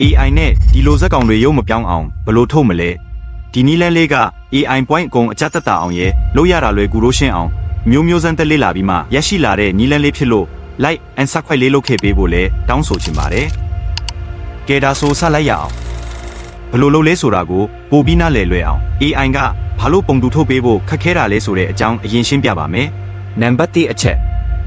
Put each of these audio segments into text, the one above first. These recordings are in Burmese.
AI နဲ့ဒီလိုဇက်ကောင်တွေရုပ်မပြောင်းအောင်ဘယ်လိုထုတ်မလဲဒီနီးလန်းလေးက AI point အကုန်အကြက်တက်တာအောင်ရဲ့လို့ရတာလွယ်ကူလို့ရှင်းအောင်မျိုးစံတက်လေးလာပြီးမှရရှိလာတဲ့နီးလန်းလေးဖြစ်လို့ like and subscribe လေးလုပ်ခဲ့ပေးဖို့လဲတောင်းဆိုချင်ပါတယ်ကဲဒါဆိုဆက်လိုက်ရအောင်ဘယ်လိုလုပ်လဲဆိုတာကိုပိုပြီးနားလည်လွယ်အောင် AI ကဘာလို့ပုံတူထုတ်ပေးဖို့ခက်ခဲတာလဲဆိုတဲ့အကြောင်းအရင်ရှင်းပြပါမယ်နံပါတ်1အချက်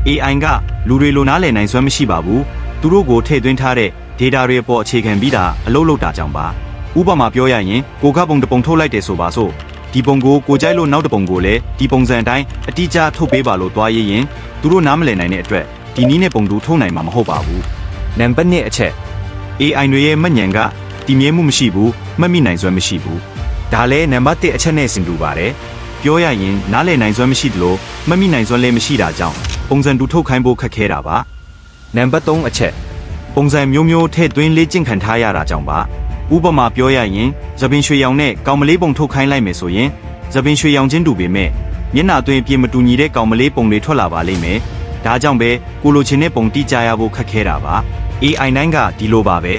AI ကလူတွေလိုနားလည်နိုင်စွမ်းမရှိပါဘူးသူတို့ကိုထည့်သွင်းထားတဲ့ data တွေအပေါ်အခြေခံပြီးတာအလုပ်လုပ်တာကြောင့်ပါဥပမာပြောရရင်ကိုကပုံတစ်ပုံထုတ်လိုက်တယ်ဆိုပါစို့ဒီပုံကိုကြိုက်လို့နောက်တစ်ပုံကိုလည်းဒီပုံစံအတိုင်းအတိအကျထုတ်ပေးပါလို့တွားရရင်သူတို့နားမလည်နိုင်တဲ့အတွက်ဒီနည်းနဲ့ပုံတူထုတ်နိုင်မှာမဟုတ်ပါဘူးနံပါတ်2အချက် AI တွေရဲ့မှတ်ဉာဏ်ကတည်မြဲမှုမရှိဘူးမှတ်မိနိုင်စွမ်းမရှိဘူးဒါလည်းနံပါတ်1အချက်နဲ့ဆင်တူပါတယ်ပြောရရင်နားလည်နိုင်စွမ်းမရှိသလိုမှတ်မိနိုင်စွမ်းလည်းမရှိတာကြောင့်ပုံစံတူထုတ်ခိုင်းဖို့ခက်ခဲတာပါနံပါတ်3အချက်ပုံစံမျိုးထည့်သွင်းလေ့ကျင့်ခံထားရတာကြောင့်ပါဥပမာပြောရရင်သပင်ရွှေရောင်နဲ့ကောင်မလေးပုံထုတ်ခိုင်းလိုက်မယ်ဆိုရင်သပင်ရွှေရောင်ချင်းတူပေမဲ့မျက်နှာအတွင်းပြင်မတူညီတဲ့ကောင်မလေးပုံတွေထွက်လာပါလိမ့်မယ်ဒါကြောင့်ပဲကိုလိုချင်တဲ့ပုံတိကျရဖို့ခက်ခဲတာပါ AI 9ကဒီလိုပါပဲ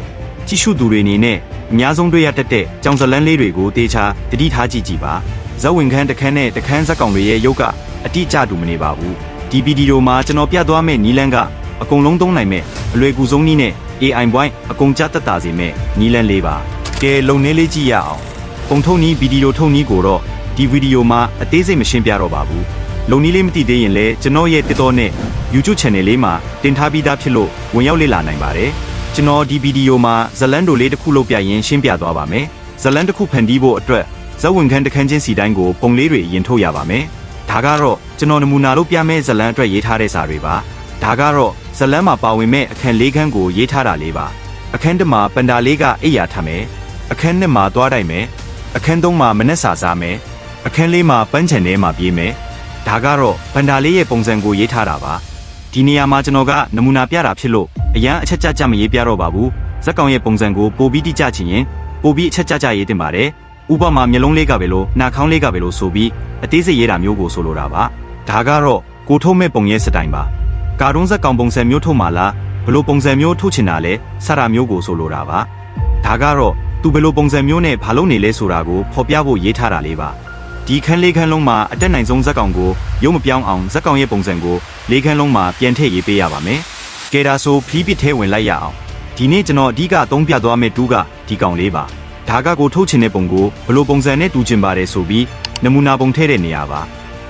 ကြည့်ရှုသူတွေအနေနဲ့အများဆုံးတွေ့ရတတ်တဲ့ကြောင်စလန်းလေးတွေကိုတေချာတတိထားကြည့်ပါဇက်ဝင်ခန်းတစ်ခန်းနဲ့တစ်ခန်းဇက်ကောင်တွေရဲ့ရုပ်ကအတိအကျတူမနေပါဘူးဒီဗီဒီယိုမှာကျွန်တော်ပြသွားမယ့်နီးလန်းကအကုန်လုံးသုံးနိုင်မဲ့အလွယ်ကူဆုံးနည်းနဲ့ AI point အကုန်ကြတက်တာစေမဲ့နီးလန်းလေးပါကဲလုံနေလေးကြည့်ရအောင်ပုံထုတ်နည်းဗီဒီယိုထုတ်နည်းကိုတော့ဒီဗီဒီယိုမှာအသေးစိတ်မရှင်းပြတော့ပါဘူးလုံနည်းလေးမသိသေးရင်လည်းကျွန်တော်ရဲ့ TikTok နဲ့ YouTube channel လေးမှာတင်ထားပြီးသားဖြစ်လို့ဝင်ရောက်လေ့လာနိုင်ပါတယ်ကျွန်တော်ဒီဗီဒီယိုမှာဇလန်တိုလေးတစ်ခုလုပ်ပြရင်ရှင်းပြသွားပါမယ်ဇလန်တစ်ခုဖန်တီးဖို့အတွက်ဇက်ဝင်ခန်းတစ်ခန်းချင်းစီတိုင်းကိုပုံလေးတွေအရင်ထုတ်ရပါမယ်ဒါကတော့ကျွန်တော်နမူနာလုပ်ပြမယ့်ဇလန်အတွက်ရေးထားတဲ့စာတွေပါဒါကတော့ဇလန်မှာပါဝင်မဲ့အခန်း၄ခန်းကိုရေးထားတာလေးပါအခန်း၁မှာပန်ဒါလေးကအိပ်ယာထမယ်အခန်း၂မှာသွားတိုက်မယ်အခန်း၃မှာမနက်စာစားမယ်အခန်း၄မှာပန်းချန်ထဲမှာပြေးမယ်ဒါကတော့ပန်ဒါလေးရဲ့ပုံစံကိုရေးထားတာပါဒီနေရာမှာကျွန်တော်ကနမူနာပြတာဖြစ်လို့အရန်အချက်ကြမရေးပြတော့ပါဘူးဇက်ကောင်ရဲ့ပုံစံကိုပိုပြီးတိကျချင်ရင်ပိုပြီးအချက်ကြရေးတင်ပါတယ်ဥပမာမျက်လုံးလေးကပဲလို့နှာခေါင်းလေးကပဲလို့ဆိုပြီးအသေးစိတ်ရေးတာမျိုးကိုဆိုလိုတာပါဒါကတော့ကိုထုတ်မဲ့ပုံရဲ့စတိုင်ပါကာတွန်းဇက်ကောင်ပုံစံမျိုးထုတ်မှလားဘလို့ပုံစံမျိုးထုတ်ချင်တာလဲစတာမျိုးကိုဆိုလိုတာပါဒါကတော့သူဘလို့ပုံစံမျိုးနဲ့ဘာလို့နေလဲဆိုတာကိုဖော်ပြဖို့ရေးထားတာလေးပါဒီခန်းလေးခန်းလုံးမှာအတက်နိုင်ဆုံးဇက်ကောင်ကိုရုပ်မပြောင်းအောင်ဇက်ကောင်ရဲ့ပုံစံကိုလေးခန်းလုံးမှာပြန်ထည့်ရေးပေးရပါမယ်ကဲဒါဆိုဖီးပစ်ထဲဝင်လိုက်ရအောင်ဒီနေ့ကျွန်တော်အဓိကအသုံးပြသွားမယ့်တူးကဒီကောင်လေးပါဒါကကိုထုတ်ချင်တဲ့ပုံကိုဘလို့ပုံစံနဲ့တူချင်ပါတယ်ဆိုပြီးနမူနာပုံထည့်တဲ့နေရာပ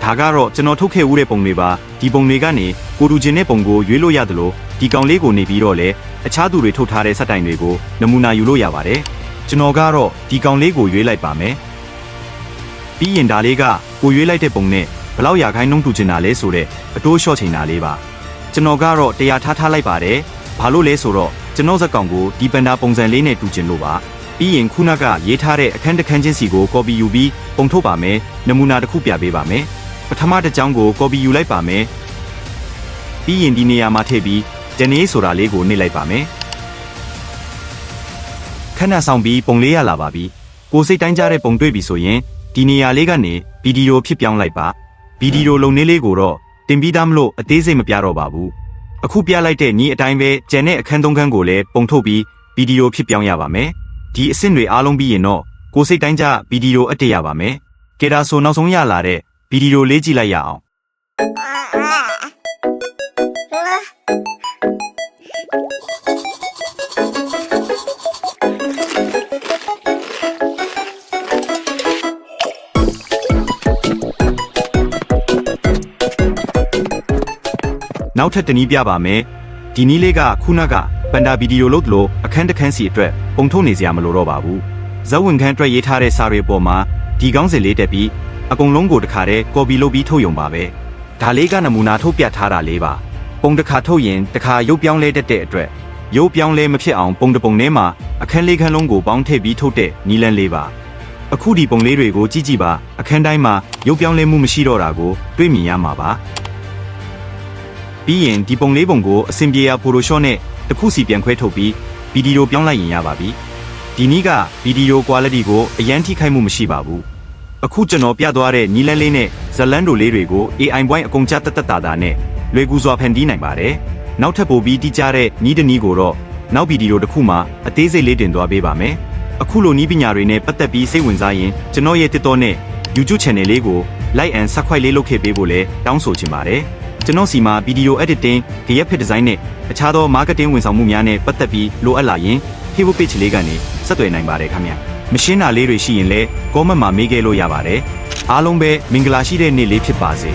ါဒါကတော့ကျွန်တော်ထုတ်ခဲ့ဦးတဲ့ပုံတွေပါဒီပုံတွေကနေကိုတူချင်တဲ့ပုံကိုရွေးလို့ရတယ်လို့ဒီကောင်လေးကိုနေပြီးတော့လေအခြားသူတွေထုတ်ထားတဲ့စက်တိုင်တွေကိုနမူနာယူလို့ရပါတယ်ကျွန်တော်ကတော့ဒီကောင်လေးကိုရွေးလိုက်ပါမယ်ပြီးရင်ဒါလေးကကိုရွေးလိုက်တဲ့ပုံနဲ့ဘလောက်ရာခိုင်နှုန်းတူချင်တာလဲဆိုတဲ့အတိုးလျှော့ချင်တာလေးပါကျွန်တော်ကတော့တရားထားလိုက်ပါတယ်ဘာလို့လဲဆိုတော့ကျွန်တော်ဇက်ကောင်ကိုဒီပန်ဒါပုံစံလေးနဲ့တူချင်လို့ပါပြီးရင်ခုနကရေးထားတဲ့အခန်းတစ်ခန်းချင်းစီကို copy ယူပြီးပုံထုတ်ပါမယ်နမူနာတစ်ခုပြပေးပါမယ်ပထမတစ်ကြောင်းကို copy ယူလိုက်ပါမယ်ပြီးရင်ဒီနေရာမှာထည့်ပြီးဂျန်နေဆိုတာလေးကိုနှိပ်လိုက်ပါမယ်ခဏဆောင်ပြီးပုံလေးရလာပါပြီကိုစိတ်တိုင်းကြတဲ့ပုံတွေ့ပြီဆိုရင်ဒီနေရာလေးကနေဗီဒီယိုဖြစ်ပြောင်းလိုက်ပါဗီဒီယိုလုံနေလေးကိုတော့တင်ပြီးသားမလို့အသေးစိတ်မပြတော့ပါဘူးအခုပြလိုက်တဲ့ညီအတိုင်းပဲဂျန်တဲ့အခန်း၃ခန်းကိုလည်းပုံထုတ်ပြီးဗီဒီယိုဖြစ်ပြောင်းရပါမယ်ဒီအဆင့်တွေအားလုံးပြီးရင်တော့ကိုစိတ်တိုင်းကြဗီဒီယိုအပ်တရပါမယ်ကဲဒါဆိုနောက်ဆုံးရလာတဲ့ဗီဒီယိုလေးကြည့်လိုက်ရအောင်နောက်ထပ်တနည်းပြပါမယ်ဒီနည်းလေးကခုနကပန်ဒါဗီဒီယိုလုပ်လို့အခန်းတစ်ခန်းစီအတွက်ပုံထုတ်နေစရာမလိုတော့ပါဘူးဇက်ဝင်ခန်းအတွက်ရေးထားတဲ့စာတွေပေါ်မှာဒီကောင်းစဉ်လေးတက်ပြီးအကုန်လုံးကိုတခါတည်း copy လုပ်ပြီးထုတ်ရုံပါပဲဒါလေးကနမူနာထုတ်ပြထားတာလေးပါပုံတစ်ခါထုတ်ရင်တခါရုပ်ပြောင်းလဲတတ်တဲ့အတွက်ရုပ်ပြောင်းလဲမဖြစ်အောင်ပုံတစ်ပုံထဲမှာအခန်းလေးခန်းလုံးကိုပေါင်းထည့်ပြီးထုတ်တဲ့နီလန်းလေးပါအခုဒီပုံလေးတွေကိုကြည့်ပါအခန်းတိုင်းမှာရုပ်ပြောင်းလဲမှုမရှိတော့တာကိုတွေ့မြင်ရမှာပါပြီးရင်ဒီပုံလေးပုံကိုအဆင်ပြေရာ Photoshop နဲ့တစ်ခုစီပြန်ခွဲထုတ်ပြီးဗီဒီယိုပြောင်းလိုက်ရင်ရပါပြီဒီနည်းကဗီဒီယို quality ကိုအရန်ထိခိုက်မှုမရှိပါဘူးအခုကျွန်တော်ပြသွားတဲ့နီလန်းလေးနဲ့ဇလန်တိုလေးတွေကို AI point အကုန်ချတက်တာနဲ့လွယ်ကူစွာဖန်တီးနိုင်ပါတယ်နောက်ထပ်ပိုပြီးတိကျတဲ့နီးတနီးကိုတော့ နောက်ဗီဒီယိုတစ်ခုမှာအသေးစိတ်လေးတင်သွားပေးပါမယ်အခုလိုနီးပညာတွေနဲ့ပတ်သက်ပြီးစိတ်ဝင်စားရင်ကျွန်တော်ရဲ့ TikTok နဲ့ YouTube Channel လေးကို Like and Subscribe လေးလုပ်ခဲ့ပေးဖို့လည်းတောင်းဆိုချင်ပါတယ်ကျွန်တော်စီမှာ Video Editing, Graphic Design နဲ့အခြားသော Marketing ဝန်ဆောင်မှုများနဲ့ပတ်သက်ပြီးလိုအပ်လာရင် Facebook Page လေးကနေဆက်သွယ်နိုင်ပါတယ်ခင်ဗျမရှင်းတာလေးတွေရှိရင်လည်း Comment မှာမေးခဲ့လို့ရပါတယ်အားလုံးပဲမင်္ဂလာရှိတဲ့နေ့လေးဖြစ်ပါစေ